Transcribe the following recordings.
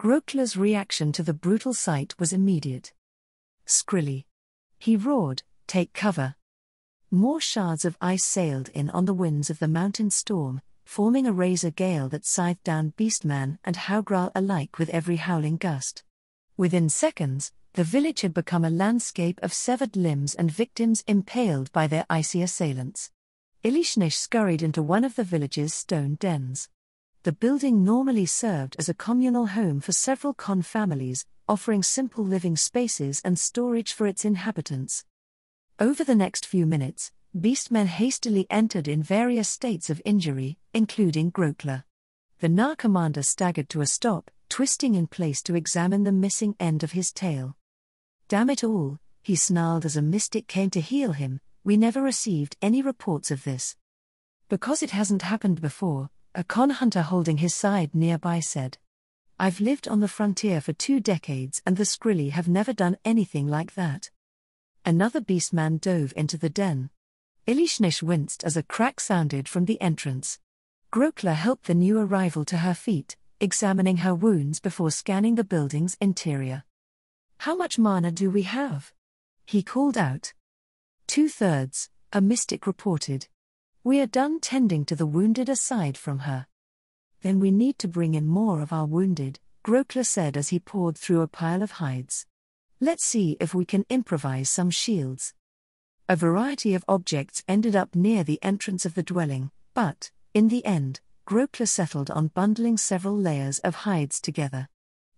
Grokla's reaction to the brutal sight was immediate. "Skrilly!" he roared, "take cover!" More shards of ice sailed in on the winds of the mountain storm, forming a razor gale that scythed down Beastman and Haugral alike with every howling gust. Within seconds, the village had become a landscape of severed limbs and victims impaled by their icy assailants. Ilishnish scurried into one of the village's stone dens. The building normally served as a communal home for several Con families, offering simple living spaces and storage for its inhabitants. Over the next few minutes, beastmen hastily entered in various states of injury, including Grokla. The Gnar commander staggered to a stop, twisting in place to examine the missing end of his tail. "Damn it all," he snarled as a mystic came to heal him, "we never received any reports of this." "Because it hasn't happened before," a Con hunter holding his side nearby said. "I've lived on the frontier for 2 decades and the Skrilly have never done anything like that." Another beastman dove into the den. Ilishnish winced as a crack sounded from the entrance. Grokla helped the new arrival to her feet, examining her wounds before scanning the building's interior. "How much mana do we have?" he called out. 2/3, a mystic reported. "We are done tending to the wounded aside from her." "Then we need to bring in more of our wounded," Grokla said as he poured through a pile of hides. "Let's see if we can improvise some shields." A variety of objects ended up near the entrance of the dwelling, but, in the end, Grokla settled on bundling several layers of hides together.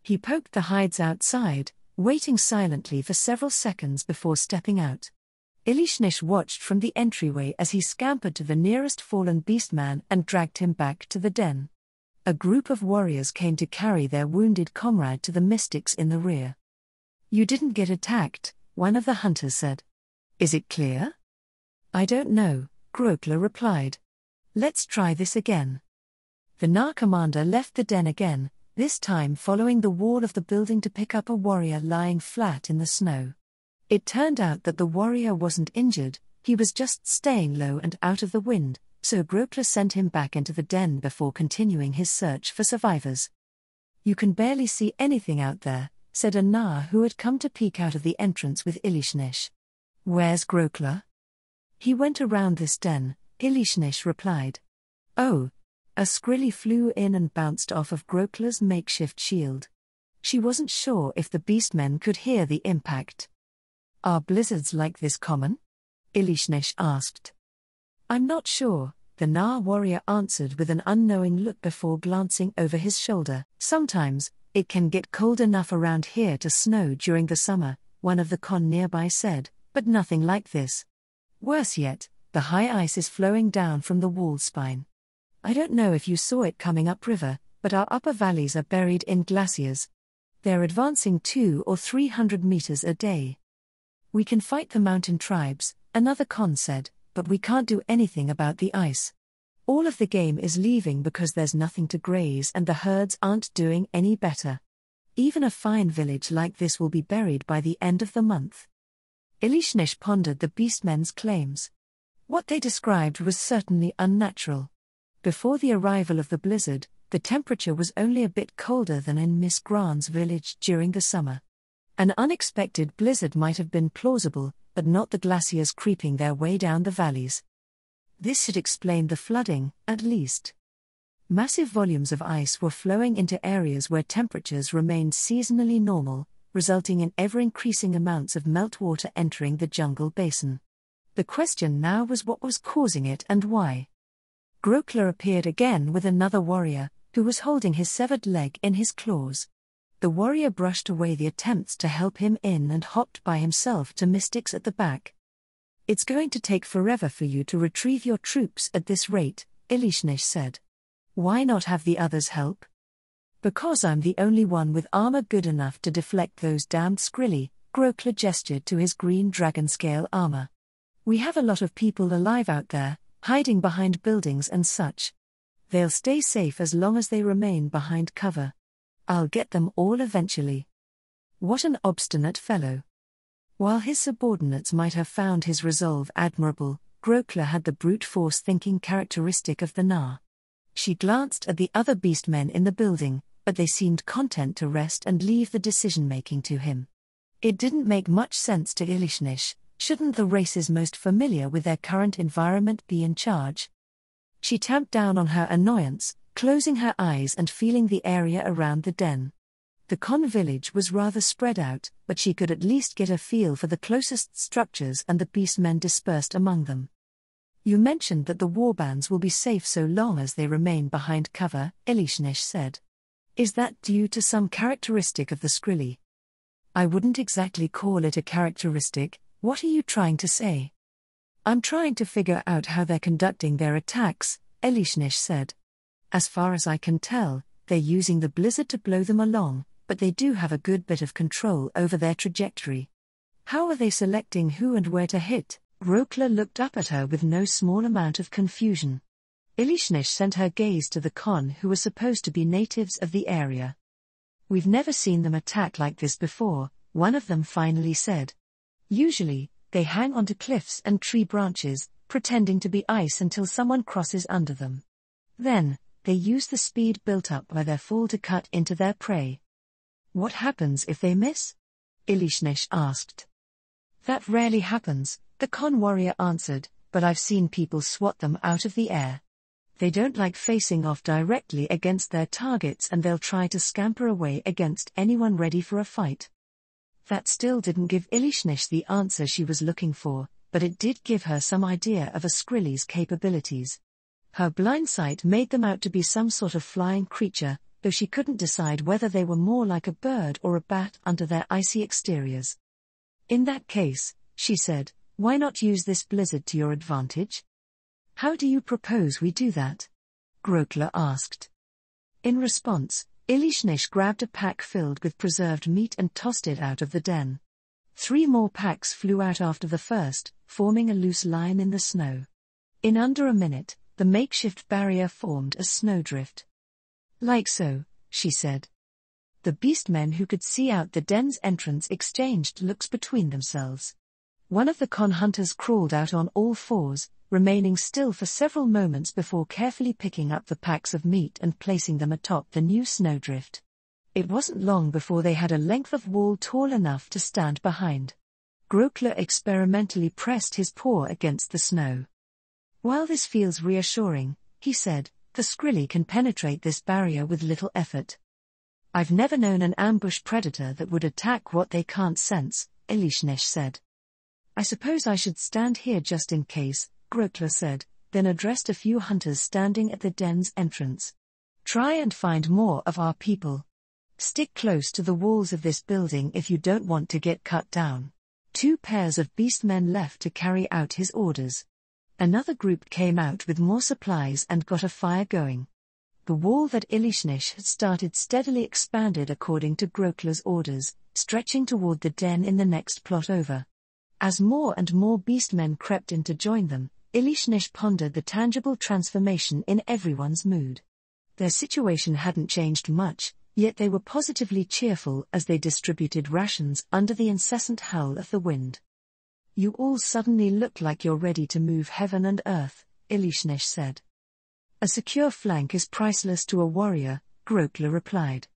He poked the hides outside, waiting silently for several seconds before stepping out. Ilishnish watched from the entryway as he scampered to the nearest fallen beastman and dragged him back to the den. A group of warriors came to carry their wounded comrade to the mystics in the rear. "You didn't get attacked," one of the hunters said. "Is it clear?" "I don't know," Grokla replied. "Let's try this again." The Gnar commander left the den again, this time following the wall of the building to pick up a warrior lying flat in the snow. It turned out that the warrior wasn't injured, he was just staying low and out of the wind, so Grokla sent him back into the den before continuing his search for survivors. "You can barely see anything out there," said a Gnar who had come to peek out of the entrance with Ilishnish. "Where's Grokla?" "He went around this den," Ilishnish replied. "Oh." A Skrilly flew in and bounced off of Grokla's makeshift shield. She wasn't sure if the beastmen could hear the impact. "Are blizzards like this common?" Ilishnish asked. "I'm not sure," the Gnar warrior answered with an unknowing look before glancing over his shoulder. "Sometimes, it can get cold enough around here to snow during the summer," one of the Con nearby said, "but nothing like this. Worse yet, the high ice is flowing down from the wall spine. I don't know if you saw it coming upriver, but our upper valleys are buried in glaciers. They're advancing 200 or 300 meters a day. We can fight the mountain tribes," another Con said, "but we can't do anything about the ice. All of the game is leaving because there's nothing to graze and the herds aren't doing any better. Even a fine village like this will be buried by the end of the month." Ilishnish pondered the beastmen's claims. What they described was certainly unnatural. Before the arrival of the blizzard, the temperature was only a bit colder than in Miss Grant's village during the summer. An unexpected blizzard might have been plausible, but not the glaciers creeping their way down the valleys. This should explain the flooding, at least. Massive volumes of ice were flowing into areas where temperatures remained seasonally normal, resulting in ever-increasing amounts of meltwater entering the jungle basin. The question now was what was causing it and why. Grokla appeared again with another warrior, who was holding his severed leg in his claws. The warrior brushed away the attempts to help him in and hopped by himself to mystics at the back. "It's going to take forever for you to retrieve your troops at this rate," Ilishnish said. "Why not have the others help?" "Because I'm the only one with armor good enough to deflect those damned Skrilly," Grokla gestured to his green dragon scale armor. "We have a lot of people alive out there, hiding behind buildings and such. They'll stay safe as long as they remain behind cover. I'll get them all eventually." What an obstinate fellow. While his subordinates might have found his resolve admirable, Grokla had the brute force thinking characteristic of the Gnar. She glanced at the other beastmen in the building, but they seemed content to rest and leave the decision-making to him. It didn't make much sense to Ilishnish. Shouldn't the races most familiar with their current environment be in charge? She tamped down on her annoyance, closing her eyes and feeling the area around the den. The Con village was rather spread out, but she could at least get a feel for the closest structures and the beastmen dispersed among them. You mentioned that the warbands will be safe so long as they remain behind cover, Ilishnish said. Is that due to some characteristic of the Skrilli? I wouldn't exactly call it a characteristic. What are you trying to say? I'm trying to figure out how they're conducting their attacks, Ilishnish said. As far as I can tell, they're using the blizzard to blow them along, but they do have a good bit of control over their trajectory. How are they selecting who and where to hit? Grokler looked up at her with no small amount of confusion. Ilishnish sent her gaze to the Con, who were supposed to be natives of the area. We've never seen them attack like this before, one of them finally said. Usually, they hang onto cliffs and tree branches, pretending to be ice until someone crosses under them. Then, they use the speed built up by their fall to cut into their prey. What happens if they miss? Ilishnish asked. That rarely happens, the Con warrior answered, but I've seen people swat them out of the air. They don't like facing off directly against their targets and they'll try to scamper away against anyone ready for a fight. That still didn't give Ilishnish the answer she was looking for, but it did give her some idea of a Skrilli's capabilities. Her blind sight made them out to be some sort of flying creature, though she couldn't decide whether they were more like a bird or a bat under their icy exteriors. In that case, she said, why not use this blizzard to your advantage? How do you propose we do that? Grokler asked. In response, Ilishnish grabbed a pack filled with preserved meat and tossed it out of the den. 3 more packs flew out after the first, forming a loose line in the snow. In under a minute, the makeshift barrier formed a snowdrift. Like so, she said. The beastmen who could see out the den's entrance exchanged looks between themselves. One of the Con hunters crawled out on all fours, remaining still for several moments before carefully picking up the packs of meat and placing them atop the new snowdrift. It wasn't long before they had a length of wall tall enough to stand behind. Grokler experimentally pressed his paw against the snow. While this feels reassuring, he said, the Skrilli can penetrate this barrier with little effort. I've never known an ambush predator that would attack what they can't sense, Ilishnish said. I suppose I should stand here just in case, Grokler said, then addressed a few hunters standing at the den's entrance. Try and find more of our people. Stick close to the walls of this building if you don't want to get cut down. 2 pairs of beastmen left to carry out his orders. Another group came out with more supplies and got a fire going. The wall that Ilishnish had started steadily expanded according to Grokler's orders, stretching toward the den in the next plot over. As more and more beastmen crept in to join them, Ilishnish pondered the tangible transformation in everyone's mood. Their situation hadn't changed much, yet they were positively cheerful as they distributed rations under the incessant howl of the wind. You all suddenly look like you're ready to move heaven and earth, Ilishnish said. A secure flank is priceless to a warrior, Grokler replied.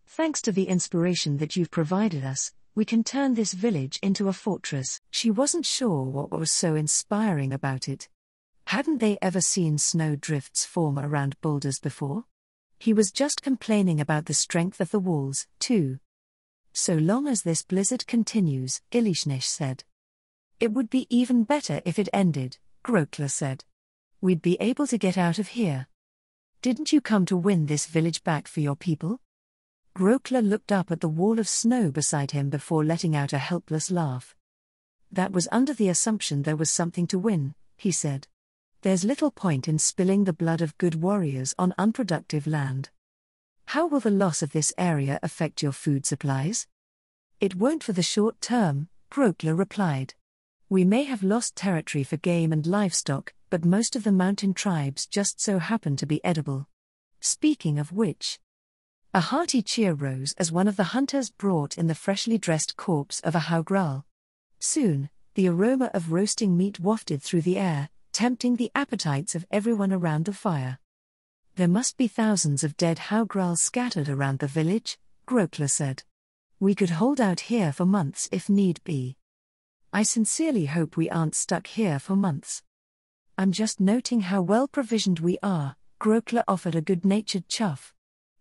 Thanks to the inspiration that you've provided us, we can turn this village into a fortress. She wasn't sure what was so inspiring about it. Hadn't they ever seen snow drifts form around boulders before? He was just complaining about the strength of the walls, too. So long as this blizzard continues, Ilishnish said. It would be even better if it ended, Grokler said. We'd be able to get out of here. Didn't you come to win this village back for your people? Grokler looked up at the wall of snow beside him before letting out a helpless laugh. That was under the assumption there was something to win, he said. There's little point in spilling the blood of good warriors on unproductive land. How will the loss of this area affect your food supplies? It won't for the short term, Grokler replied. We may have lost territory for game and livestock, but most of the mountain tribes just so happen to be edible. Speaking of which, a hearty cheer rose as one of the hunters brought in the freshly dressed corpse of a haugral. Soon, the aroma of roasting meat wafted through the air, tempting the appetites of everyone around the fire. There must be thousands of dead Haugrals scattered around the village, Grokler said. We could hold out here for months if need be. I sincerely hope we aren't stuck here for months. I'm just noting how well provisioned we are, Grokler offered a good-natured chuff.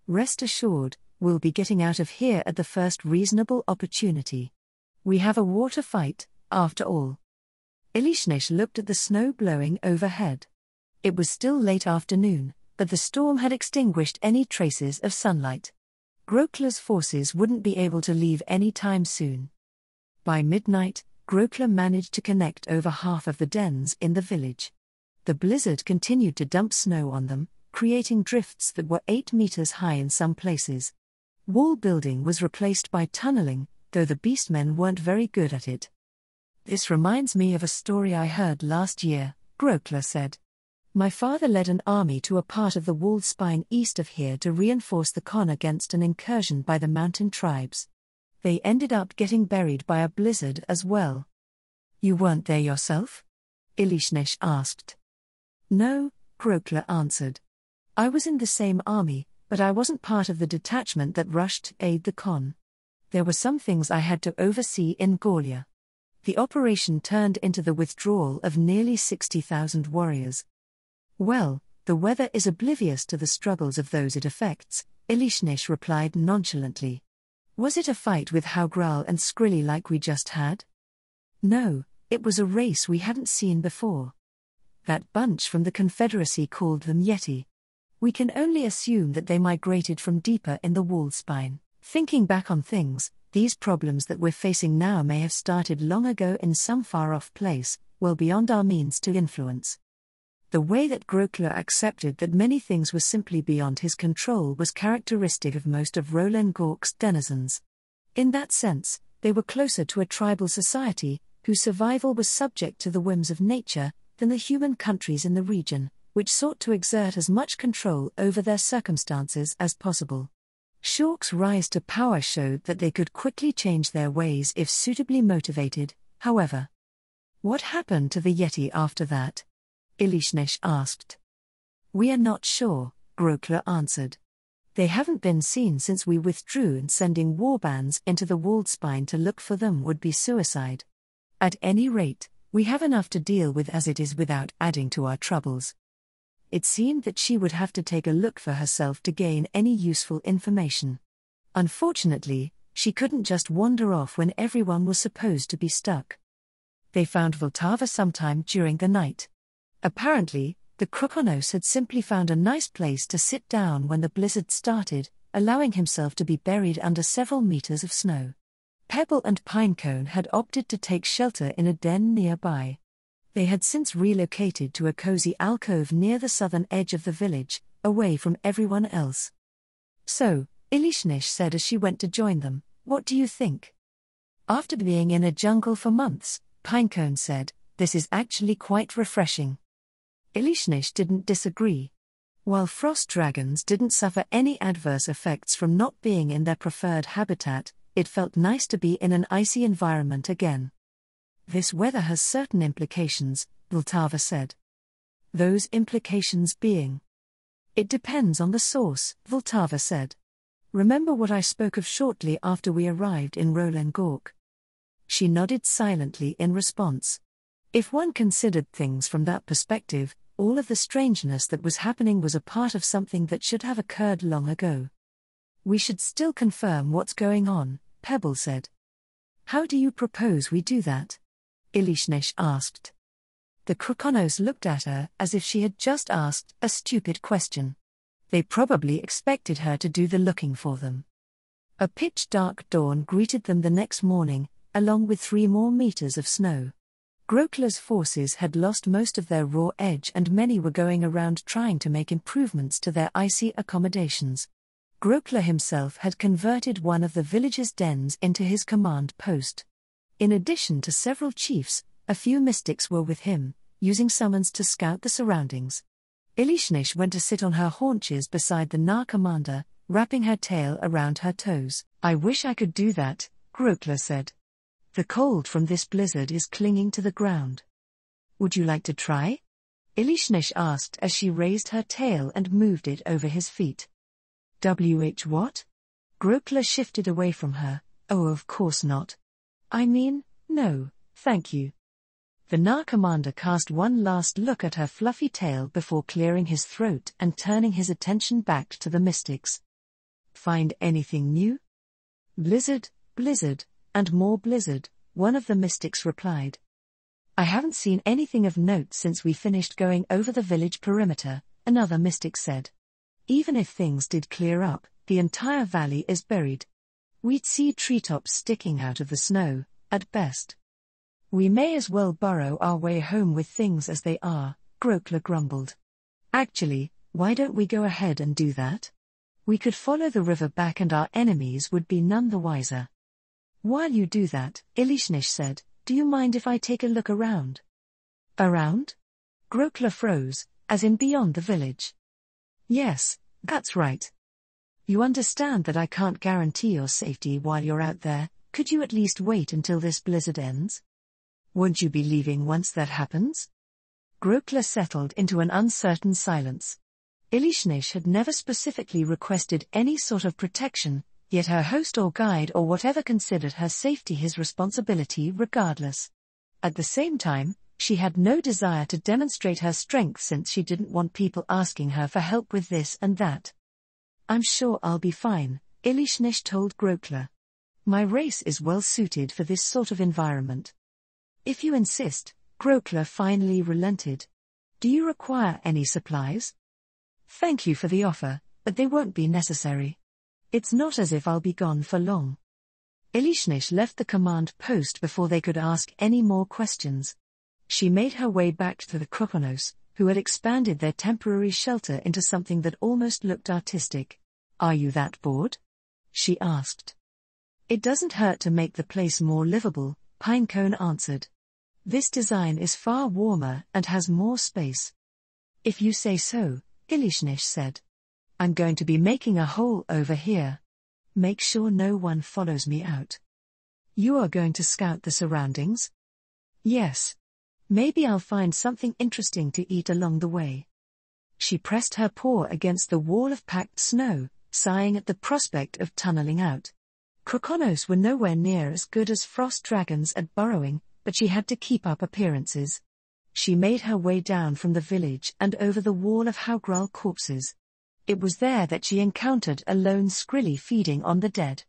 Rest assured, we'll be getting out of here at the first reasonable opportunity. We have a war to fight, after all. Elishnesh looked at the snow blowing overhead. It was still late afternoon, but the storm had extinguished any traces of sunlight. Grokler's forces wouldn't be able to leave any time soon. By midnight, Grokler managed to connect over half of the dens in the village. The blizzard continued to dump snow on them, creating drifts that were 8 meters high in some places. Wall building was replaced by tunneling, though the beastmen weren't very good at it. This reminds me of a story I heard last year, Grokler said. My father led an army to a part of the walled spine east of here to reinforce the con against an incursion by the mountain tribes. They ended up getting buried by a blizzard as well. You weren't there yourself? Elishnesh asked. No, Grokler answered. I was in the same army, but I wasn't part of the detachment that rushed to aid the con. There were some things I had to oversee in Gaulia. The operation turned into the withdrawal of nearly 60,000 warriors. Well, the weather is oblivious to the struggles of those it affects, Elishnesh replied nonchalantly. Was it a fight with Haugral and Skrilly like we just had? No, it was a race we hadn't seen before. That bunch from the Confederacy called them Yeti. We can only assume that they migrated from deeper in the walled spine. Thinking back on things, these problems that we're facing now may have started long ago in some far-off place, well beyond our means to influence. The way that Grokler accepted that many things were simply beyond his control was characteristic of most of Rolengork's denizens. In that sense, they were closer to a tribal society, whose survival was subject to the whims of nature, than the human countries in the region, which sought to exert as much control over their circumstances as possible. Shork's rise to power showed that they could quickly change their ways if suitably motivated, however. What happened to the Yeti after that? Elishnesh asked. We are not sure, Grokler answered. They haven't been seen since we withdrew, and sending warbands into the walled spine to look for them would be suicide. At any rate, we have enough to deal with as it is without adding to our troubles. It seemed that she would have to take a look for herself to gain any useful information. Unfortunately, she couldn't just wander off when everyone was supposed to be stuck. They found Vltava sometime during the night. Apparently, the Krokonos had simply found a nice place to sit down when the blizzard started, allowing himself to be buried under several meters of snow. Pebble and Pinecone had opted to take shelter in a den nearby. They had since relocated to a cozy alcove near the southern edge of the village, away from everyone else. So, Elishnesh said as she went to join them, what do you think? After being in a jungle for months, Pinecone said, this is actually quite refreshing. Elishnesh didn't disagree. While frost dragons didn't suffer any adverse effects from not being in their preferred habitat, it felt nice to be in an icy environment again. This weather has certain implications, Vltava said. Those implications being? It depends on the source, Vltava said. Remember what I spoke of shortly after we arrived in Rolengork? She nodded silently in response. If one considered things from that perspective, all of the strangeness that was happening was a part of something that should have occurred long ago. We should still confirm what's going on, Pebble said. How do you propose we do that? Elishnesh asked. The Krokonos looked at her as if she had just asked a stupid question. They probably expected her to do the looking for them. A pitch-dark dawn greeted them the next morning, along with 3 more meters of snow. Grokler's forces had lost most of their raw edge, and many were going around trying to make improvements to their icy accommodations. Grokler himself had converted one of the village's dens into his command post. In addition to several chiefs, a few mystics were with him, using summons to scout the surroundings. Elishnesh went to sit on her haunches beside the Na commander, wrapping her tail around her toes. I wish I could do that, Grokler said. The cold from this blizzard is clinging to the ground. Would you like to try? Elishnish asked as she raised her tail and moved it over his feet. What? Grokler shifted away from her. Oh, of course not. I mean, no, thank you. The Na commander cast one last look at her fluffy tail before clearing his throat and turning his attention back to the mystics. Find anything new? Blizzard, blizzard, and more blizzard, one of the mystics replied. I haven't seen anything of note since we finished going over the village perimeter, another mystic said. Even if things did clear up, the entire valley is buried. We'd see treetops sticking out of the snow, at best. We may as well burrow our way home with things as they are, Grokler grumbled. Actually, why don't we go ahead and do that? We could follow the river back and our enemies would be none the wiser. While you do that, Elishnish said, do you mind if I take a look around? Around? Grokler froze, as in beyond the village. Yes, that's right. You understand that I can't guarantee your safety while you're out there. Could you at least wait until this blizzard ends? Won't you be leaving once that happens? Grokler settled into an uncertain silence. Elishnish had never specifically requested any sort of protection, yet her host or guide or whatever considered her safety his responsibility regardless. At the same time, she had no desire to demonstrate her strength since she didn't want people asking her for help with this and that. I'm sure I'll be fine, Elishnish told Grokler. My race is well suited for this sort of environment. If you insist, Grokler finally relented. Do you require any supplies? Thank you for the offer, but they won't be necessary. It's not as if I'll be gone for long. Elishnish left the command post before they could ask any more questions. She made her way back to the Krokonos, who had expanded their temporary shelter into something that almost looked artistic. Are you that bored? She asked. It doesn't hurt to make the place more livable, Pinecone answered. This design is far warmer and has more space. If you say so, Elishnish said. I'm going to be making a hole over here. Make sure no one follows me out. You are going to scout the surroundings? Yes. Maybe I'll find something interesting to eat along the way. She pressed her paw against the wall of packed snow, sighing at the prospect of tunneling out. Krokonos were nowhere near as good as frost dragons at burrowing, but she had to keep up appearances. She made her way down from the village and over the wall of Haugrul corpses. It was there that she encountered a lone Skrilly feeding on the dead.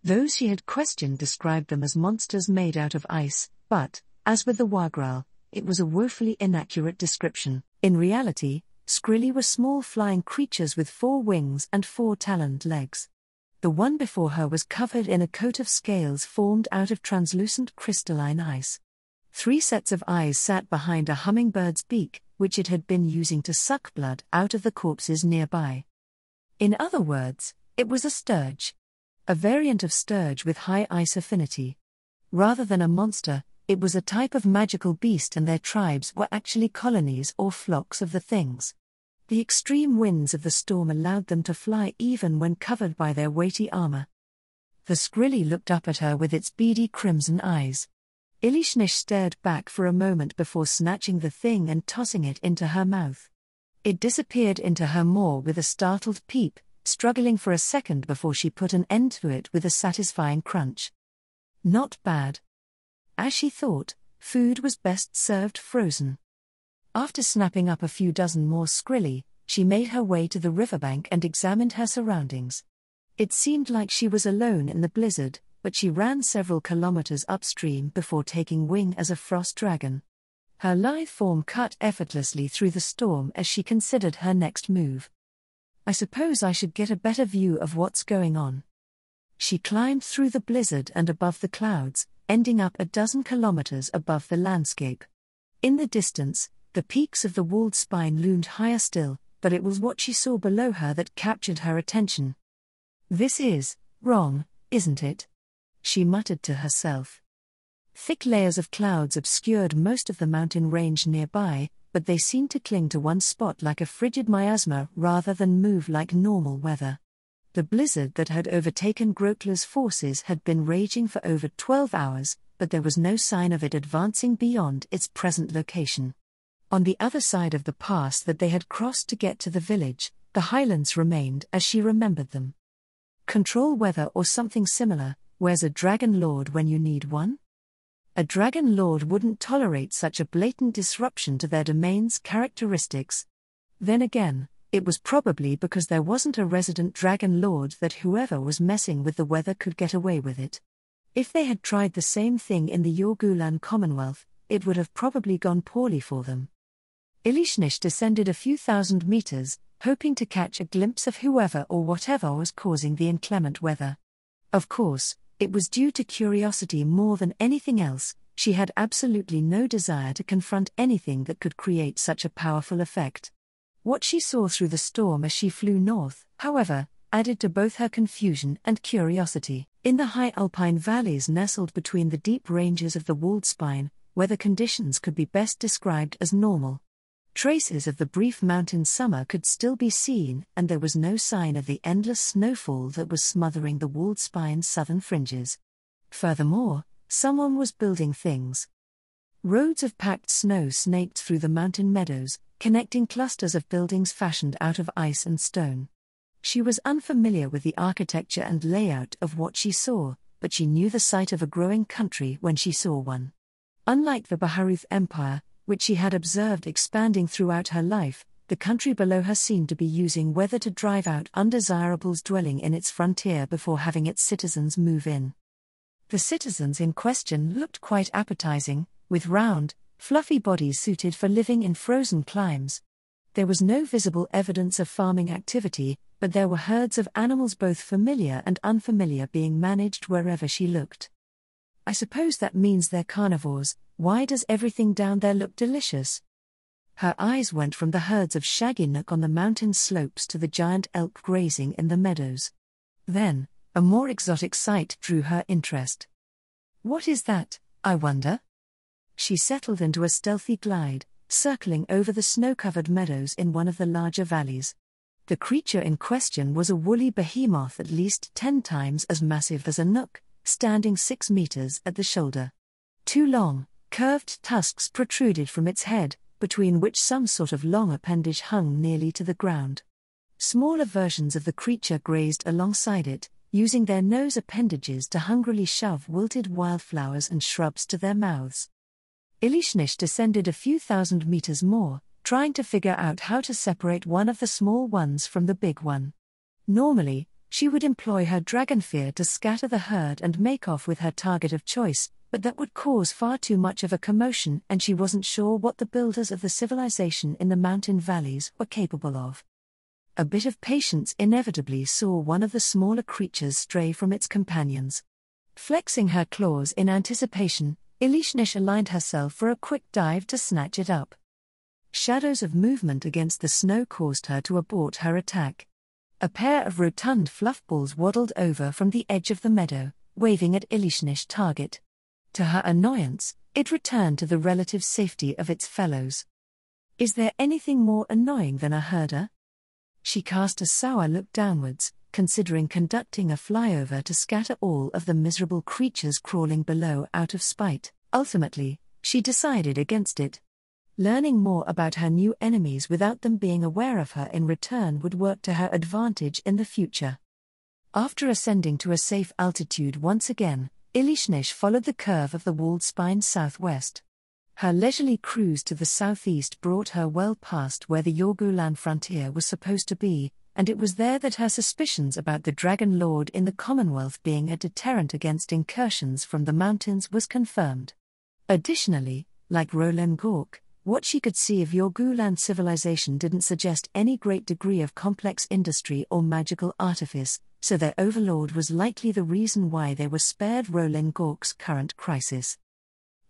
Those she had questioned described them as monsters made out of ice, but, as with the Haugrul, it was a woefully inaccurate description. In reality, Skrilly were small flying creatures with 4 wings and 4 taloned legs. The one before her was covered in a coat of scales formed out of translucent crystalline ice. 3 sets of eyes sat behind a hummingbird's beak, which it had been using to suck blood out of the corpses nearby. In other words, it was a sturge. A variant of sturge with high ice affinity. Rather than a monster, it was a type of magical beast, and their tribes were actually colonies or flocks of the things. The extreme winds of the storm allowed them to fly even when covered by their weighty armor. The Skrilly looked up at her with its beady crimson eyes. Elishnish stared back for a moment before snatching the thing and tossing it into her mouth. It disappeared into her maw with a startled peep, struggling for a second before she put an end to it with a satisfying crunch. Not bad. As she thought, food was best served frozen. After snapping up a few dozen more Skrilly, she made her way to the riverbank and examined her surroundings. It seemed like she was alone in the blizzard, but she ran several kilometers upstream before taking wing as a frost dragon. Her lithe form cut effortlessly through the storm as she considered her next move. I suppose I should get a better view of what's going on. She climbed through the blizzard and above the clouds, ending up a dozen kilometers above the landscape. In the distance, the peaks of the walled spine loomed higher still, but it was what she saw below her that captured her attention. This is wrong, isn't it? She muttered to herself. Thick layers of clouds obscured most of the mountain range nearby, but they seemed to cling to one spot like a frigid miasma rather than move like normal weather. The blizzard that had overtaken Grokler's forces had been raging for over 12 hours, but there was no sign of it advancing beyond its present location. On the other side of the pass that they had crossed to get to the village, the highlands remained as she remembered them. Control weather or something similar. Where's a dragon lord when you need one? A dragon lord wouldn't tolerate such a blatant disruption to their domain's characteristics. Then again, it was probably because there wasn't a resident dragon lord that whoever was messing with the weather could get away with it. If they had tried the same thing in the Yorgulan Commonwealth, it would have probably gone poorly for them. Ilishnish descended a few thousand meters, hoping to catch a glimpse of whoever or whatever was causing the inclement weather. Of course, it was due to curiosity more than anything else. She had absolutely no desire to confront anything that could create such a powerful effect. What she saw through the storm as she flew north, however, added to both her confusion and curiosity. In the high alpine valleys nestled between the deep ranges of the walled spine, weather conditions could be best described as normal. Traces of the brief mountain summer could still be seen, and there was no sign of the endless snowfall that was smothering the walled spine's southern fringes. Furthermore, someone was building things. Roads of packed snow snaked through the mountain meadows, connecting clusters of buildings fashioned out of ice and stone. She was unfamiliar with the architecture and layout of what she saw, but she knew the site of a growing country when she saw one. Unlike the Baharuth Empire, which she had observed expanding throughout her life, the country below her seemed to be using weather to drive out undesirables dwelling in its frontier before having its citizens move in. The citizens in question looked quite appetizing, with round, fluffy bodies suited for living in frozen climes. There was no visible evidence of farming activity, but there were herds of animals both familiar and unfamiliar being managed wherever she looked. I suppose that means they're carnivores. Why does everything down there look delicious? Her eyes went from the herds of shaggy nook on the mountain slopes to the giant elk grazing in the meadows. Then, a more exotic sight drew her interest. What is that, I wonder? She settled into a stealthy glide, circling over the snow-covered meadows in one of the larger valleys. The creature in question was a woolly behemoth at least 10 times as massive as a nook, standing 6 meters at the shoulder. Two long, curved tusks protruded from its head, between which some sort of long appendage hung nearly to the ground. Smaller versions of the creature grazed alongside it, using their nose appendages to hungrily shove wilted wildflowers and shrubs to their mouths. Ilishnish descended a few thousand meters more, trying to figure out how to separate one of the small ones from the big one. Normally, she would employ her dragon fear to scatter the herd and make off with her target of choice, but that would cause far too much of a commotion, and she wasn't sure what the builders of the civilization in the mountain valleys were capable of. A bit of patience inevitably saw one of the smaller creatures stray from its companions. Flexing her claws in anticipation, Ilishnish aligned herself for a quick dive to snatch it up. Shadows of movement against the snow caused her to abort her attack. A pair of rotund fluffballs waddled over from the edge of the meadow, waving at Ilishnish target. To her annoyance, it returned to the relative safety of its fellows. Is there anything more annoying than a herder? She cast a sour look downwards, considering conducting a flyover to scatter all of the miserable creatures crawling below out of spite. Ultimately, she decided against it. Learning more about her new enemies without them being aware of her in return would work to her advantage in the future. After ascending to a safe altitude once again, Ilishnish followed the curve of the walled spine southwest. Her leisurely cruise to the southeast brought her well past where the Yorgulan frontier was supposed to be, and it was there that her suspicions about the Dragon Lord in the Commonwealth being a deterrent against incursions from the mountains was confirmed. Additionally, like Roland Gork, what she could see of Yorgulan civilization didn't suggest any great degree of complex industry or magical artifice, so their overlord was likely the reason why they were spared Roland Gork's current crisis.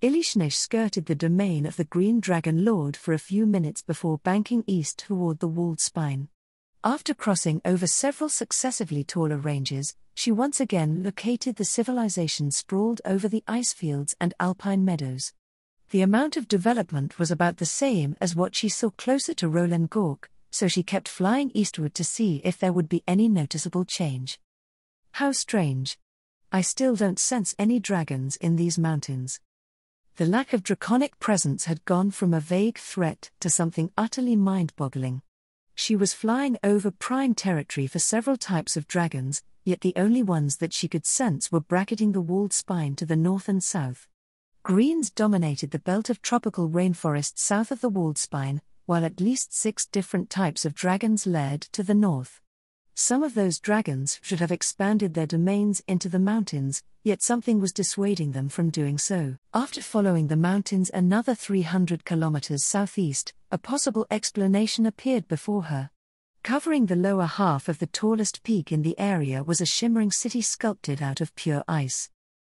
Ilishnish skirted the domain of the Green Dragon Lord for a few minutes before banking east toward the walled spine. After crossing over several successively taller ranges, she once again located the civilization sprawled over the ice fields and alpine meadows. The amount of development was about the same as what she saw closer to Roland Gork, so she kept flying eastward to see if there would be any noticeable change. How strange. I still don't sense any dragons in these mountains. The lack of draconic presence had gone from a vague threat to something utterly mind-boggling. She was flying over prime territory for several types of dragons, yet the only ones that she could sense were bracketing the walled spine to the north and south. Greens dominated the belt of tropical rainforest south of the walled spine, while at least 6 different types of dragons led to the north. Some of those dragons should have expanded their domains into the mountains, yet something was dissuading them from doing so. After following the mountains another 300 kilometers southeast, a possible explanation appeared before her. Covering the lower half of the tallest peak in the area was a shimmering city sculpted out of pure ice.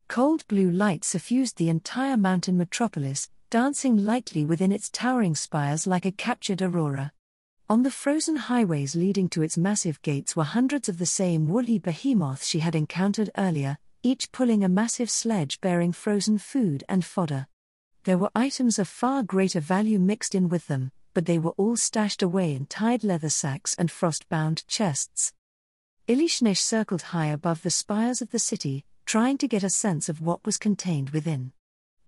Cold blue light suffused the entire mountain metropolis, dancing lightly within its towering spires like a captured aurora. On the frozen highways leading to its massive gates were hundreds of the same woolly behemoths she had encountered earlier, each pulling a massive sledge bearing frozen food and fodder. There were items of far greater value mixed in with them, but they were all stashed away in tied leather sacks and frost-bound chests. Ilishnesh circled high above the spires of the city, trying to get a sense of what was contained within.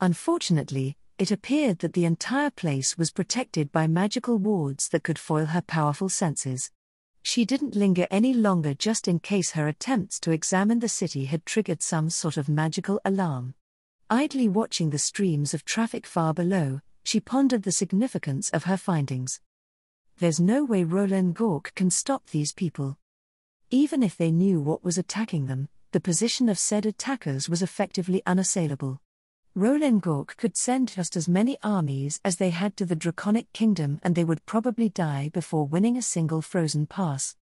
Unfortunately, it appeared that the entire place was protected by magical wards that could foil her powerful senses. She didn't linger any longer just in case her attempts to examine the city had triggered some sort of magical alarm. Idly watching the streams of traffic far below, she pondered the significance of her findings. There's no way Roland Gork can stop these people. Even if they knew what was attacking them, the position of said attackers was effectively unassailable. Roland Gork could send just as many armies as they had to the Draconic Kingdom, and they would probably die before winning a single frozen pass.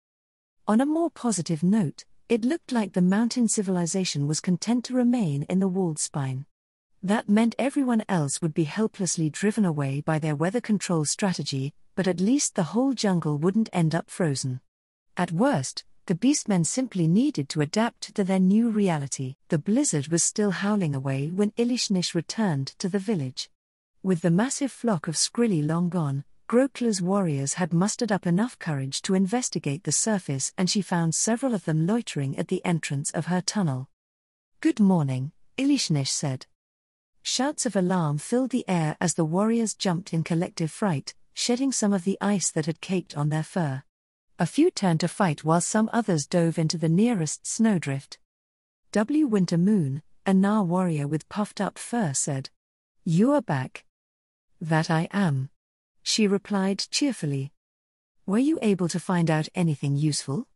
On a more positive note, it looked like the mountain civilization was content to remain in the walled spine. That meant everyone else would be helplessly driven away by their weather control strategy, but at least the whole jungle wouldn't end up frozen. At worst, the beastmen simply needed to adapt to their new reality. The blizzard was still howling away when Ilishnesh returned to the village. With the massive flock of Skrilli long gone, Grokla's warriors had mustered up enough courage to investigate the surface, and she found several of them loitering at the entrance of her tunnel. "Good morning," Ilishnesh said. Shouts of alarm filled the air as the warriors jumped in collective fright, shedding some of the ice that had caked on their fur. A few turned to fight while some others dove into the nearest snowdrift. Winter Moon, a Nar warrior with puffed-up fur, said, "You are back." "That I am," she replied cheerfully. "Were you able to find out anything useful?"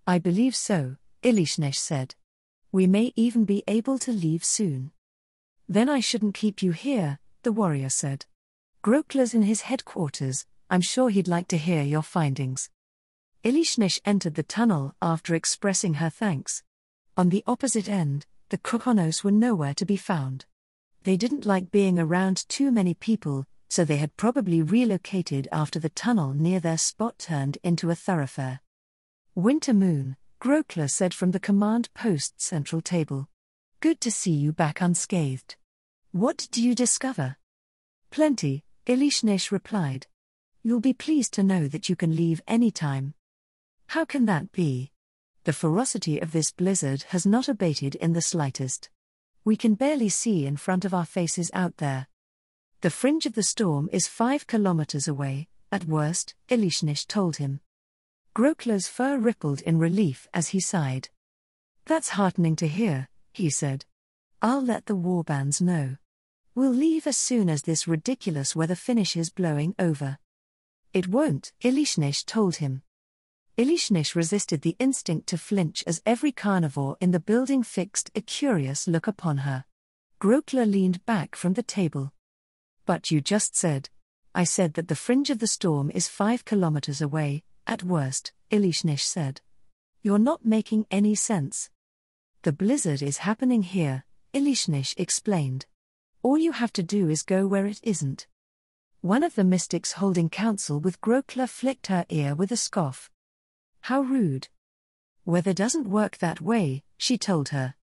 "I believe so," Ilishnesh said. "We may even be able to leave soon." "Then I shouldn't keep you here," the warrior said. "Grokla's in his headquarters, I'm sure he'd like to hear your findings." Ilishnesh entered the tunnel after expressing her thanks. On the opposite end, the Kokonos were nowhere to be found. They didn't like being around too many people, so they had probably relocated after the tunnel near their spot turned into a thoroughfare. "Winter Moon," Grokla said from the command post central table. "Good to see you back unscathed. What did you discover?" "Plenty," Ilishnesh replied. "You'll be pleased to know that you can leave any time." "How can that be? The ferocity of this blizzard has not abated in the slightest. We can barely see in front of our faces out there." "The fringe of the storm is 5 kilometers away, at worst," Ilishnesh told him. Grokla's fur rippled in relief as he sighed. "That's heartening to hear," he said. "I'll let the warbands know. We'll leave as soon as this ridiculous weather finishes blowing over." "It won't," Ilishnesh told him. Ilishnesh resisted the instinct to flinch as every carnivore in the building fixed a curious look upon her. Grokla leaned back from the table. "But you just said." "I said that the fringe of the storm is 5 kilometers away, at worst," Ilishnesh said. "You're not making any sense." "The blizzard is happening here," Ilishnesh explained. "All you have to do is go where it isn't." One of the mystics holding counsel with Grokla flicked her ear with a scoff. "How rude. Weather doesn't work that way," she told her.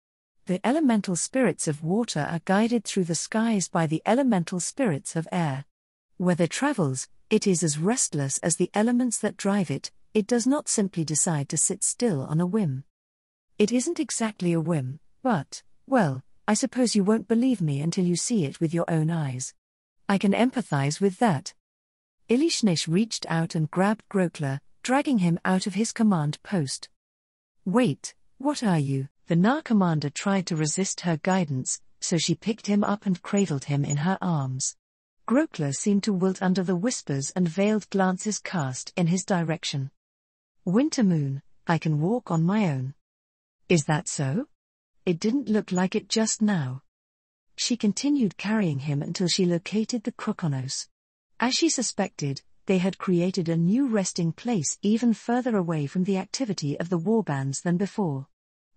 "The elemental spirits of water are guided through the skies by the elemental spirits of air. Weather travels, it is as restless as the elements that drive it, it does not simply decide to sit still on a whim." "It isn't exactly a whim, but, well, I suppose you won't believe me until you see it with your own eyes. I can empathize with that. Ilishnish reached out and grabbed Grokler, dragging him out of his command post. Wait, what are you? The Na commander tried to resist her guidance, so she picked him up and cradled him in her arms. Grokler seemed to wilt under the whispers and veiled glances cast in his direction. Winter Moon, I can walk on my own. Is that so? It didn't look like it just now. She continued carrying him until she located the Krokonos. As she suspected, they had created a new resting place even further away from the activity of the warbands than before.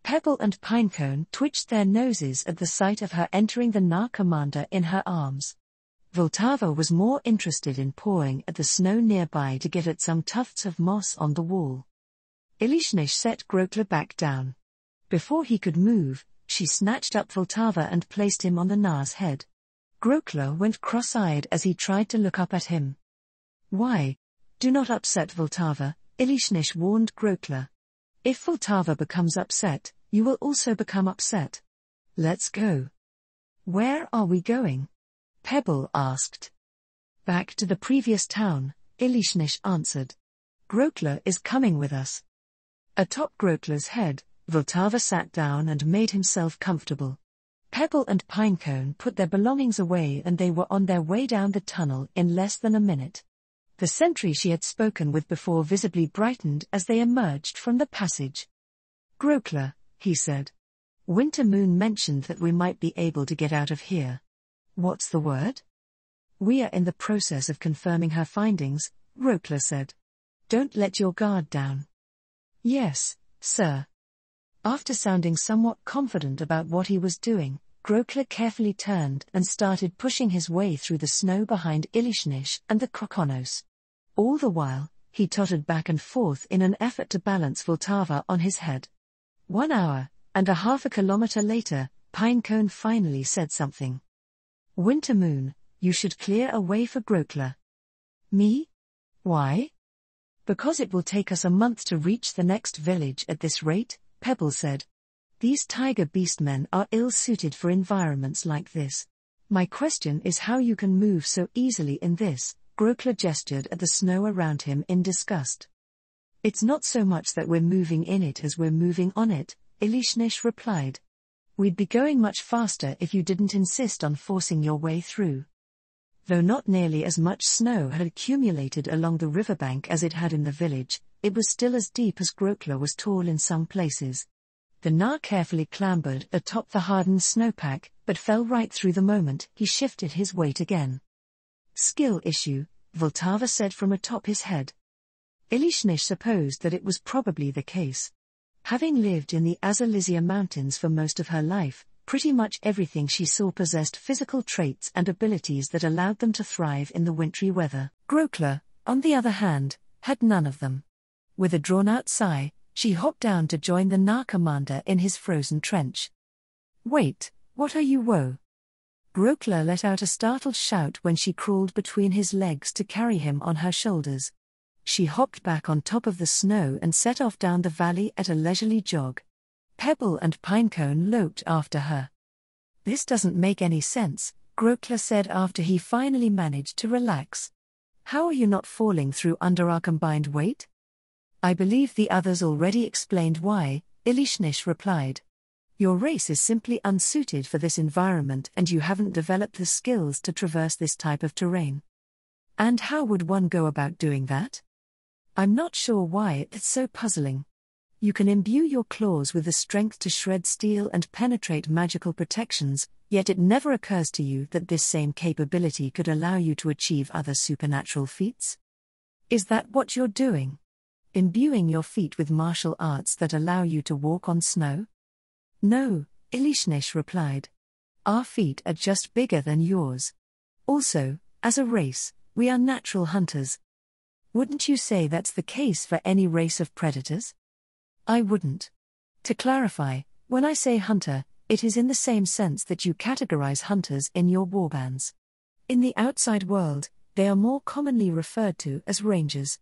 Pebble and Pinecone twitched their noses at the sight of her entering the Na commander in her arms. Vltava was more interested in pawing at the snow nearby to get at some tufts of moss on the wall. Ilishnish set Grokler back down. Before he could move, she snatched up Vltava and placed him on the Na's head. Grokler went cross-eyed as he tried to look up at him. Why? Do not upset Vltava, Ilishnish warned Grokler. If Vltava becomes upset, you will also become upset. Let's go. Where are we going? Pebble asked. Back to the previous town, Ilishnish answered. Grokler is coming with us. Atop Grokler's head, Vltava sat down and made himself comfortable. Pebble and Pinecone put their belongings away and they were on their way down the tunnel in less than a minute. The sentry she had spoken with before visibly brightened as they emerged from the passage. Grokler, he said. Winter Moon mentioned that we might be able to get out of here. What's the word? We are in the process of confirming her findings, Grokler said. Don't let your guard down. Yes, sir. After sounding somewhat confident about what he was doing, Grokler carefully turned and started pushing his way through the snow behind Ilishnish and the Krokonos. All the while, he tottered back and forth in an effort to balance Vltava on his head. 1 hour, and a half a kilometer later, Pinecone finally said something. Winter Moon, you should clear a way for Grokler. Me? Why? Because it will take us a month to reach the next village at this rate, Pebble said. These tiger beastmen are ill-suited for environments like this. My question is how you can move so easily in this. Grokler gestured at the snow around him in disgust. It's not so much that we're moving in it as we're moving on it, Ilishnish replied. We'd be going much faster if you didn't insist on forcing your way through. Though not nearly as much snow had accumulated along the riverbank as it had in the village, it was still as deep as Grokler was tall in some places. The Na carefully clambered atop the hardened snowpack, but fell right through the moment he shifted his weight again. Skill issue, Vltava said from atop his head. Ilishnish supposed that it was probably the case. Having lived in the Azalizia Mountains for most of her life, pretty much everything she saw possessed physical traits and abilities that allowed them to thrive in the wintry weather. Grokler, on the other hand, had none of them. With a drawn-out sigh, she hopped down to join the Na commander in his frozen trench. Wait, what are you, woe? Grokler let out a startled shout when she crawled between his legs to carry him on her shoulders. She hopped back on top of the snow and set off down the valley at a leisurely jog. Pebble and Pinecone loped after her. This doesn't make any sense, Grokler said after he finally managed to relax. How are you not falling through under our combined weight? I believe the others already explained why, Ilishnish replied. Your race is simply unsuited for this environment and you haven't developed the skills to traverse this type of terrain. And how would one go about doing that? I'm not sure why it's so puzzling. You can imbue your claws with the strength to shred steel and penetrate magical protections, yet it never occurs to you that this same capability could allow you to achieve other supernatural feats? Is that what you're doing? Imbuing your feet with martial arts that allow you to walk on snow? No, Ilishnish replied. Our feet are just bigger than yours. Also, as a race, we are natural hunters. Wouldn't you say that's the case for any race of predators? I wouldn't. To clarify, when I say hunter, it is in the same sense that you categorize hunters in your warbands. In the outside world, they are more commonly referred to as rangers.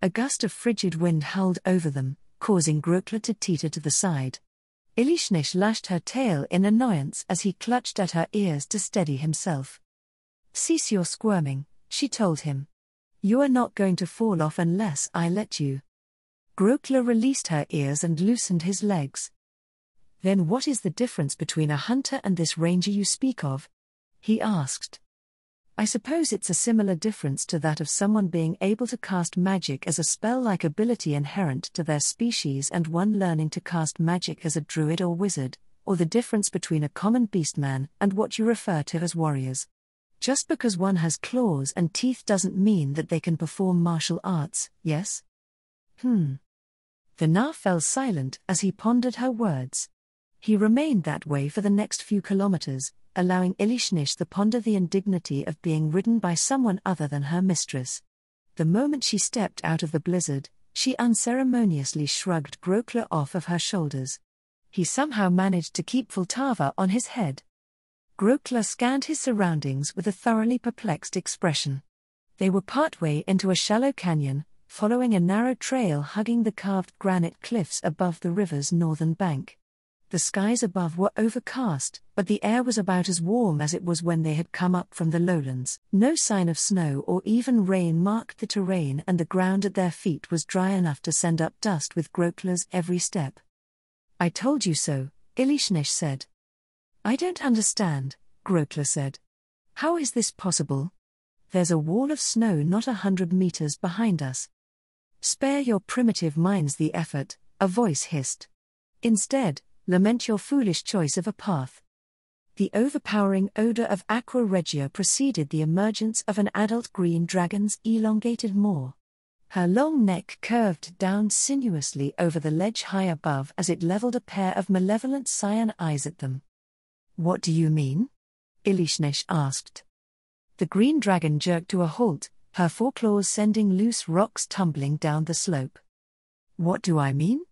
A gust of frigid wind howled over them, causing Grokler to teeter to the side. Ilishnish lashed her tail in annoyance as he clutched at her ears to steady himself. "Cease your squirming," she told him. "You are not going to fall off unless I let you." Grokler released her ears and loosened his legs. "Then what is the difference between a hunter and this ranger you speak of?" he asked. "I suppose it's a similar difference to that of someone being able to cast magic as a spell-like ability inherent to their species and one learning to cast magic as a druid or wizard, or the difference between a common beastman and what you refer to as warriors. Just because one has claws and teeth doesn't mean that they can perform martial arts, yes?" The Nar fell silent as he pondered her words. He remained that way for the next few kilometers, allowing Ilishnish to ponder the indignity of being ridden by someone other than her mistress. The moment she stepped out of the blizzard, she unceremoniously shrugged Grokler off of her shoulders. He somehow managed to keep Vltava on his head. Grokler scanned his surroundings with a thoroughly perplexed expression. They were partway into a shallow canyon, following a narrow trail hugging the carved granite cliffs above the river's northern bank. The skies above were overcast, but the air was about as warm as it was when they had come up from the lowlands. No sign of snow or even rain marked the terrain, and the ground at their feet was dry enough to send up dust with Grokler's every step. "I told you so," Ilishnish said. "I don't understand," Grokler said. "How is this possible? There's a wall of snow not 100 meters behind us." "Spare your primitive minds the effort," a voice hissed. "Instead, lament your foolish choice of a path." The overpowering odor of aqua regia preceded the emergence of an adult green dragon's elongated maw. Her long neck curved down sinuously over the ledge high above as it leveled a pair of malevolent cyan eyes at them. "What do you mean?" Ilishnish asked. The green dragon jerked to a halt, her foreclaws sending loose rocks tumbling down the slope. "What do I mean?"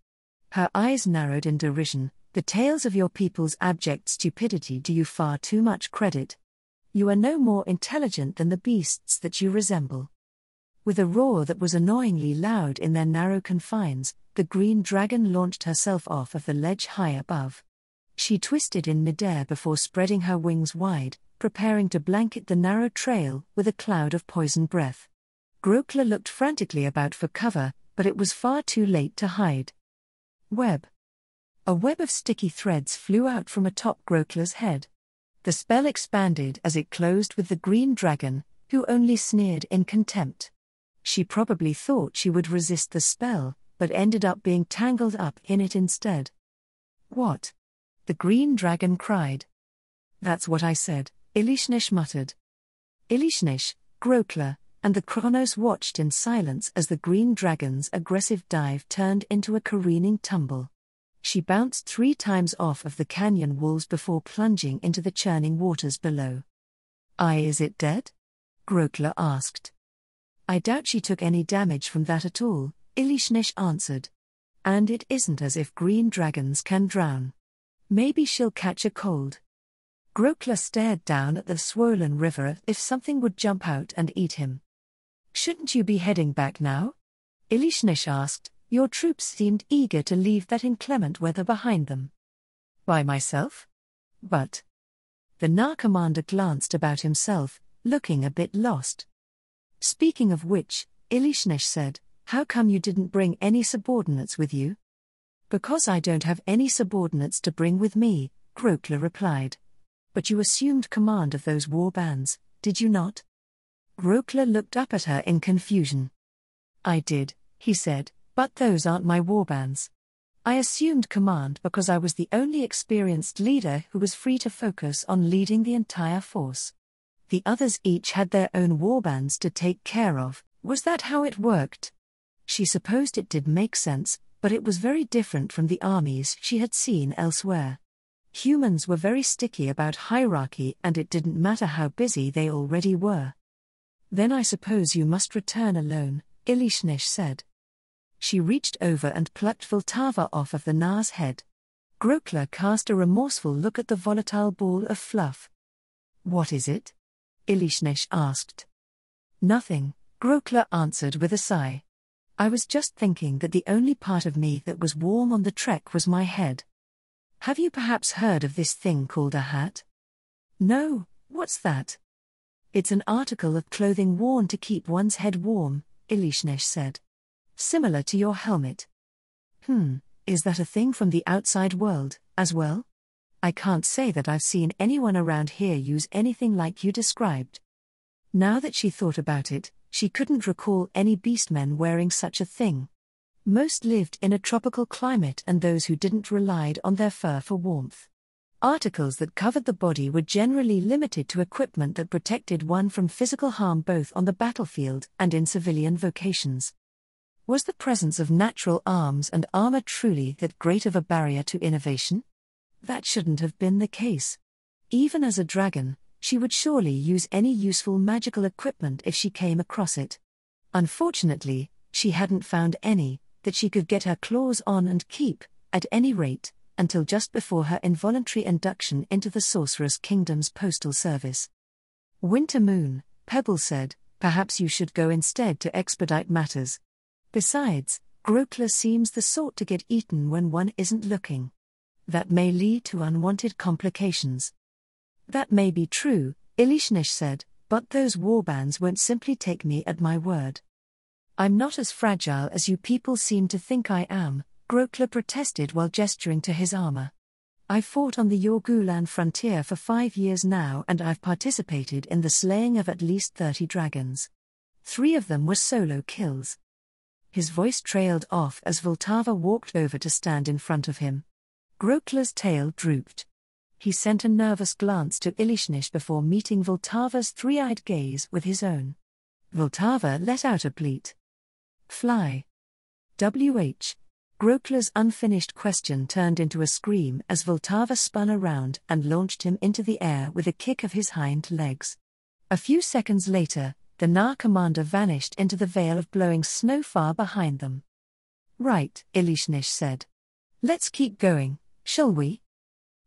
Her eyes narrowed in derision. "The tales of your people's abject stupidity do you far too much credit. You are no more intelligent than the beasts that you resemble." With a roar that was annoyingly loud in their narrow confines, the green dragon launched herself off of the ledge high above. She twisted in midair before spreading her wings wide, preparing to blanket the narrow trail with a cloud of poison breath. Grokler looked frantically about for cover, but it was far too late to hide. Web. A web of sticky threads flew out from atop Grokler's head. The spell expanded as it closed with the green dragon, who only sneered in contempt. She probably thought she would resist the spell, but ended up being tangled up in it instead. "What?" the green dragon cried. "That's what I said," Ilishnish muttered. Ilishnish, Grokler, and the Chronos watched in silence as the green dragon's aggressive dive turned into a careening tumble. She bounced 3 times off of the canyon walls before plunging into the churning waters below. "Is it dead?" Grokler asked. "I doubt she took any damage from that at all," Ilishnish answered. "And it isn't as if green dragons can drown. Maybe she'll catch a cold." Grokler stared down at the swollen river as if something would jump out and eat him. "Shouldn't you be heading back now?" Ilishnish asked. "Your troops seemed eager to leave that inclement weather behind them." "By myself? But..." The Nar commander glanced about himself, looking a bit lost. "Speaking of which," Ilishnish said, "how come you didn't bring any subordinates with you?" "Because I don't have any subordinates to bring with me," Grokler replied. "But you assumed command of those war bands, did you not?" Grokler looked up at her in confusion. "I did," he said, "but those aren't my warbands. I assumed command because I was the only experienced leader who was free to focus on leading the entire force. The others each had their own warbands to take care of." Was that how it worked? She supposed it did make sense, but it was very different from the armies she had seen elsewhere. Humans were very sticky about hierarchy, and it didn't matter how busy they already were. "Then I suppose you must return alone," Ilishnish said. She reached over and plucked Vltava off of the Nar's head. Grokler cast a remorseful look at the volatile ball of fluff. "What is it?" Ilishnish asked. "Nothing," Grokler answered with a sigh. "I was just thinking that the only part of me that was warm on the trek was my head." Have you perhaps heard of this thing called a hat? No, what's that? It's an article of clothing worn to keep one's head warm, Elishnesh said. Similar to your helmet. Is that a thing from the outside world, as well? I can't say that I've seen anyone around here use anything like you described. Now that she thought about it, she couldn't recall any beastmen wearing such a thing. Most lived in a tropical climate, and those who didn't relied on their fur for warmth. Articles that covered the body were generally limited to equipment that protected one from physical harm both on the battlefield and in civilian vocations. Was the presence of natural arms and armor truly that great of a barrier to innovation? That shouldn't have been the case. Even as a dragon, she would surely use any useful magical equipment if she came across it. Unfortunately, she hadn't found any that she could get her claws on and keep, at any rate, until just before her involuntary induction into the Sorceress Kingdom's postal service. Winter Moon, Pebble said, perhaps you should go instead to expedite matters. Besides, Grokler seems the sort to get eaten when one isn't looking. That may lead to unwanted complications. That may be true, Elishnesh said, but those warbands won't simply take me at my word. I'm not as fragile as you people seem to think I am, Grokler protested while gesturing to his armor. I've fought on the Yorgulan frontier for 5 years now, and I've participated in the slaying of at least 30 dragons. 3 of them were solo kills. His voice trailed off as Vltava walked over to stand in front of him. Grokler's tail drooped. He sent a nervous glance to Elishnesh before meeting Vltava's three-eyed gaze with his own. Vltava let out a bleat. Fly. W.H. Grokler's unfinished question turned into a scream as Vltava spun around and launched him into the air with a kick of his hind legs. A few seconds later, the Na commander vanished into the veil of blowing snow far behind them. Right, Elishnesh said. Let's keep going, shall we?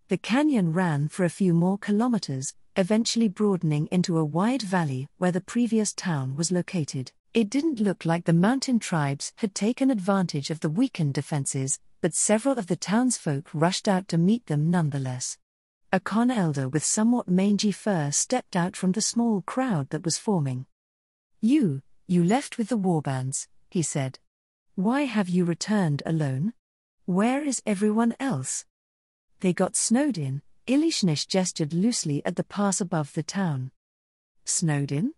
The canyon ran for a few more kilometers, eventually broadening into a wide valley where the previous town was located. It didn't look like the mountain tribes had taken advantage of the weakened defenses, but several of the townsfolk rushed out to meet them nonetheless. A con elder with somewhat mangy fur stepped out from the small crowd that was forming. You left with the warbands, he said. Why have you returned alone? Where is everyone else? They got snowed in, Elishnesh gestured loosely at the pass above the town. Snowed in?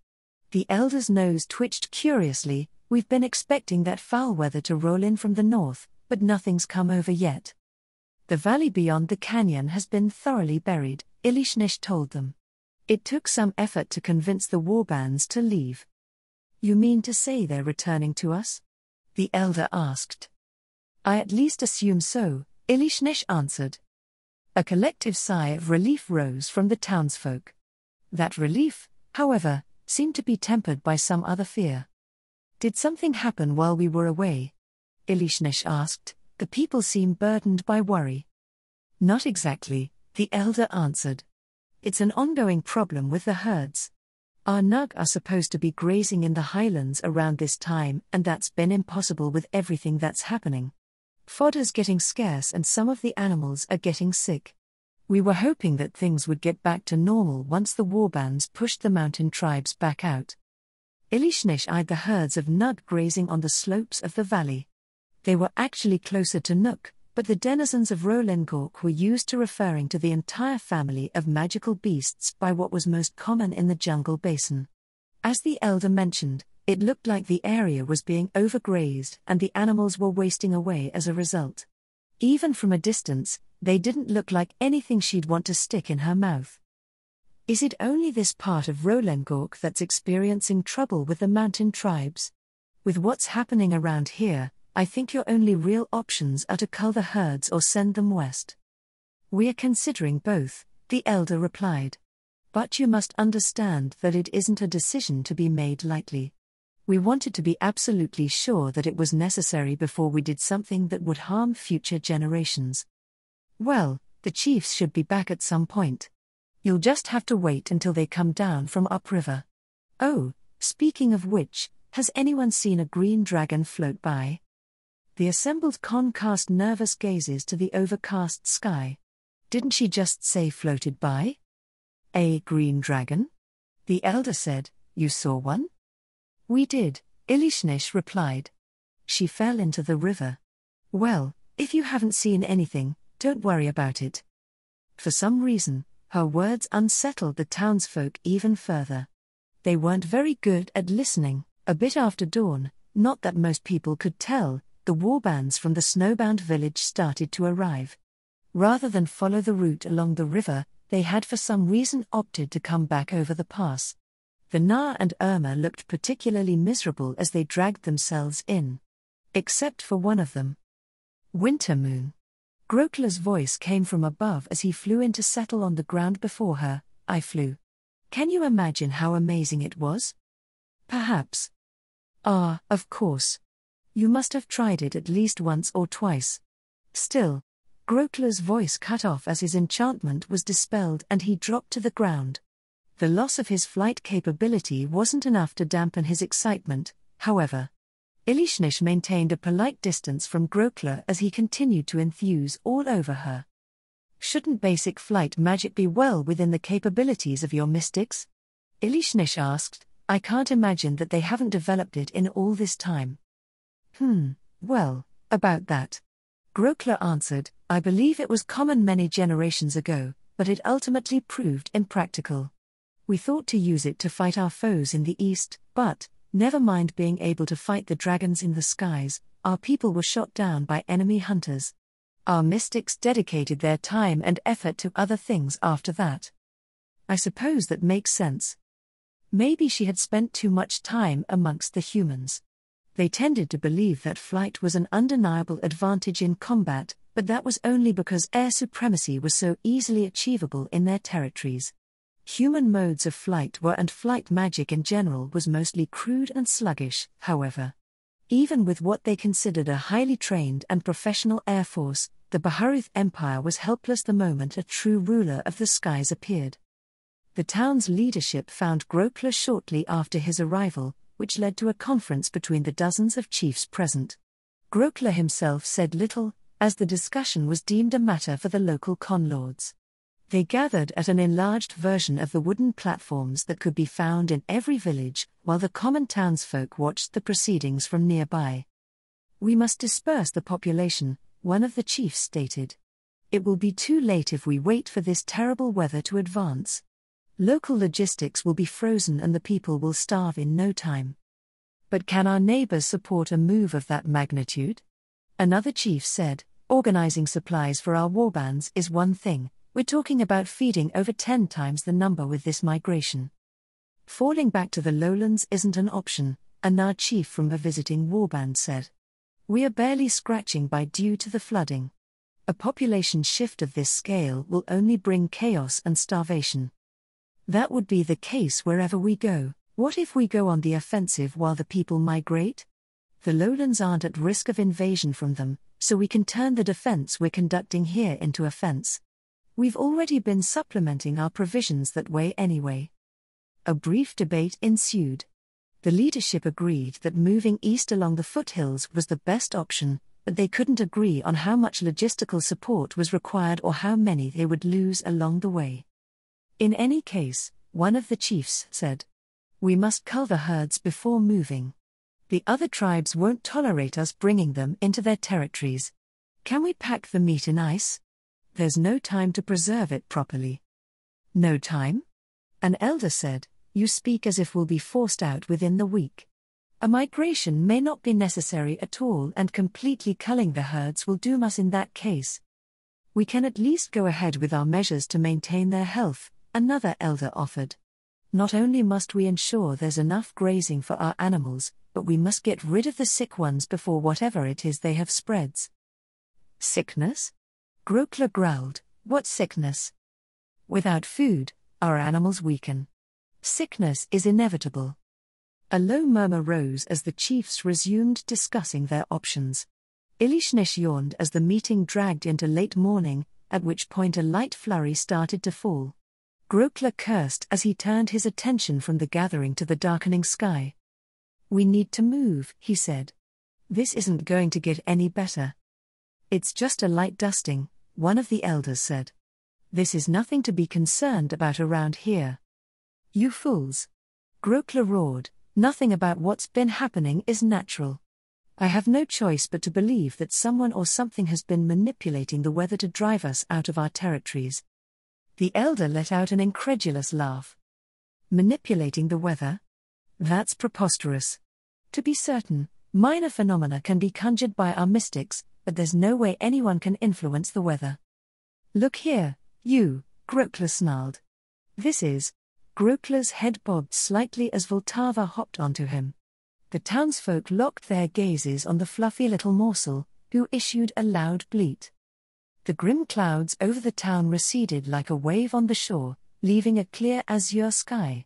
The elder's nose twitched curiously. We've been expecting that foul weather to roll in from the north, but nothing's come over yet. The valley beyond the canyon has been thoroughly buried, Elishnesh told them. It took some effort to convince the warbands to leave. You mean to say they're returning to us? The elder asked. I at least assume so, Elishnesh answered. A collective sigh of relief rose from the townsfolk. That relief, however, seemed to be tempered by some other fear. Did something happen while we were away? Elishnesh asked. The people seem burdened by worry. Not exactly, the elder answered. It's an ongoing problem with the herds. Our Nug are supposed to be grazing in the highlands around this time, and that's been impossible with everything that's happening. Fodder's getting scarce and some of the animals are getting sick. We were hoping that things would get back to normal once the warbands pushed the mountain tribes back out. Elishnesh eyed the herds of Nug grazing on the slopes of the valley. They were actually closer to Nook, but the denizens of Rolengork were used to referring to the entire family of magical beasts by what was most common in the jungle basin. As the elder mentioned, it looked like the area was being overgrazed and the animals were wasting away as a result. Even from a distance, they didn't look like anything she'd want to stick in her mouth. Is it only this part of Rolengork that's experiencing trouble with the mountain tribes? With what's happening around here, I think your only real options are to cull the herds or send them west. We're considering both, the elder replied. But you must understand that it isn't a decision to be made lightly. We wanted to be absolutely sure that it was necessary before we did something that would harm future generations. Well, the chiefs should be back at some point. You'll just have to wait until they come down from upriver. Oh, speaking of which, has anyone seen a green dragon float by? The assembled con cast nervous gazes to the overcast sky. Didn't she just say floated by? A green dragon? The elder said, you saw one? We did, Ilishnish replied. She fell into the river. Well, if you haven't seen anything, don't worry about it. For some reason, her words unsettled the townsfolk even further. They weren't very good at listening. A bit after dawn, not that most people could tell, the warbands from the snowbound village started to arrive. Rather than follow the route along the river, they had for some reason opted to come back over the pass. The Na and Irma looked particularly miserable as they dragged themselves in. Except for one of them. Winter Moon. Grokla's voice came from above as he flew in to settle on the ground before her. I flew. Can you imagine how amazing it was? Perhaps. Ah, of course. You must have tried it at least once or twice. Still. Grokla's voice cut off as his enchantment was dispelled and he dropped to the ground. The loss of his flight capability wasn't enough to dampen his excitement, however. Ilishnish maintained a polite distance from Grokla as he continued to enthuse all over her. Shouldn't basic flight magic be well within the capabilities of your mystics? Ilishnish asked. I can't imagine that they haven't developed it in all this time. Well, about that. Grokla answered, I believe it was common many generations ago, but it ultimately proved impractical. We thought to use it to fight our foes in the east, but, never mind being able to fight the dragons in the skies, our people were shot down by enemy hunters. Our mystics dedicated their time and effort to other things after that. I suppose that makes sense. Maybe she had spent too much time amongst the humans. They tended to believe that flight was an undeniable advantage in combat, but that was only because air supremacy was so easily achievable in their territories. Human modes of flight were, and flight magic in general was mostly crude and sluggish, however. Even with what they considered a highly trained and professional air force, the Baharuth Empire was helpless the moment a true ruler of the skies appeared. The town's leadership found Grokla shortly after his arrival, which led to a conference between the dozens of chiefs present. Grokla himself said little, as the discussion was deemed a matter for the local conlords. They gathered at an enlarged version of the wooden platforms that could be found in every village, while the common townsfolk watched the proceedings from nearby. We must disperse the population, one of the chiefs stated. It will be too late if we wait for this terrible weather to advance. Local logistics will be frozen and the people will starve in no time. But can our neighbors support a move of that magnitude? Another chief said, organizing supplies for our warbands is one thing, we're talking about feeding over 10 times the number with this migration. Falling back to the lowlands isn't an option, a Na chief from a visiting warband said. We are barely scratching by due to the flooding. A population shift of this scale will only bring chaos and starvation. That would be the case wherever we go. What if we go on the offensive while the people migrate? The lowlands aren't at risk of invasion from them, so we can turn the defense we're conducting here into offense. We've already been supplementing our provisions that way anyway. A brief debate ensued. The leadership agreed that moving east along the foothills was the best option, but they couldn't agree on how much logistical support was required or how many they would lose along the way. In any case, one of the chiefs said, we must cull the herds before moving. The other tribes won't tolerate us bringing them into their territories. Can we pack the meat in ice? There's no time to preserve it properly. No time? An elder said, you speak as if we'll be forced out within the week. A migration may not be necessary at all and completely culling the herds will doom us in that case. We can at least go ahead with our measures to maintain their health, another elder offered. Not only must we ensure there's enough grazing for our animals, but we must get rid of the sick ones before whatever it is they have spreads. Sickness? Grokla growled, what sickness? Without food, our animals weaken. Sickness is inevitable. A low murmur rose as the chiefs resumed discussing their options. Ilishnish yawned as the meeting dragged into late morning, at which point a light flurry started to fall. Grokla cursed as he turned his attention from the gathering to the darkening sky. We need to move, he said. This isn't going to get any better. It's just a light dusting, one of the elders said. This is nothing to be concerned about around here. You fools. Grokler roared, nothing about what's been happening is natural. I have no choice but to believe that someone or something has been manipulating the weather to drive us out of our territories. The elder let out an incredulous laugh. Manipulating the weather? That's preposterous. To be certain, minor phenomena can be conjured by our mystics, but there's no way anyone can influence the weather. Look here, you, Grokler snarled. This is. Grokler's head bobbed slightly as Vltava hopped onto him. The townsfolk locked their gazes on the fluffy little morsel, who issued a loud bleat. The grim clouds over the town receded like a wave on the shore, leaving a clear azure sky.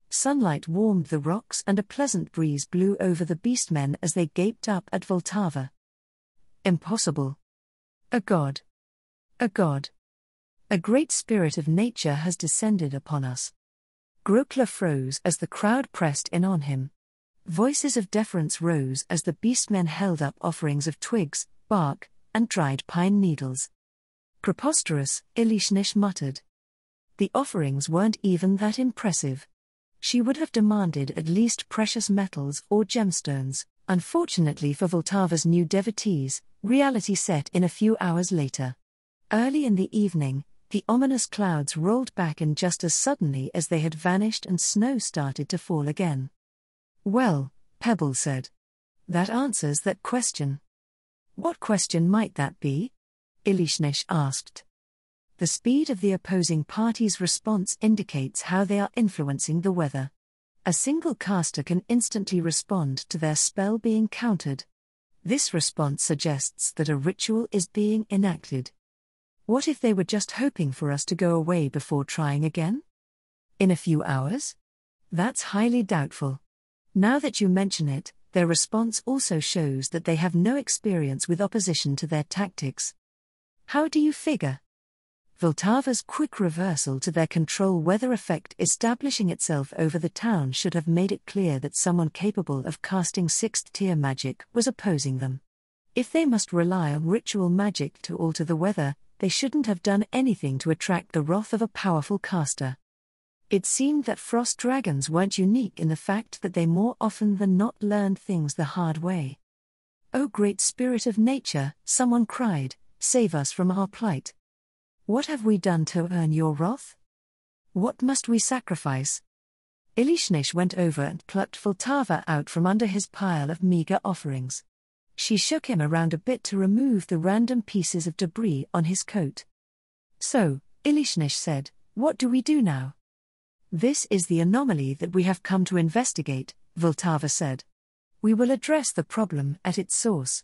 Sunlight warmed the rocks and a pleasant breeze blew over the beastmen as they gaped up at Vltava. Impossible. A god. A god. A great spirit of nature has descended upon us. Grokler froze as the crowd pressed in on him. Voices of deference rose as the beastmen held up offerings of twigs, bark, and dried pine needles. Preposterous, Elishnish muttered. The offerings weren't even that impressive. She would have demanded at least precious metals or gemstones. Unfortunately for Vltava's new devotees, reality set in a few hours later. Early in the evening, the ominous clouds rolled back in just as suddenly as they had vanished and snow started to fall again. Well, Pebble said. That answers that question. What question might that be? Elishnish asked. The speed of the opposing party's response indicates how they are influencing the weather. A single caster can instantly respond to their spell being countered. This response suggests that a ritual is being enacted. What if they were just hoping for us to go away before trying again? In a few hours? That's highly doubtful. Now that you mention it, their response also shows that they have no experience with opposition to their tactics. How do you figure? Vltava's quick reversal to their control weather effect establishing itself over the town should have made it clear that someone capable of casting 6th tier magic was opposing them. If they must rely on ritual magic to alter the weather, they shouldn't have done anything to attract the wrath of a powerful caster. It seemed that frost dragons weren't unique in the fact that they more often than not learned things the hard way. "Oh great spirit of nature," someone cried, "save us from our plight. What have we done to earn your wrath? What must we sacrifice?" Elishnish went over and plucked Vltava out from under his pile of meager offerings. She shook him around a bit to remove the random pieces of debris on his coat. "So," Elishnish said, "what do we do now?" "This is the anomaly that we have come to investigate," Vltava said. "We will address the problem at its source.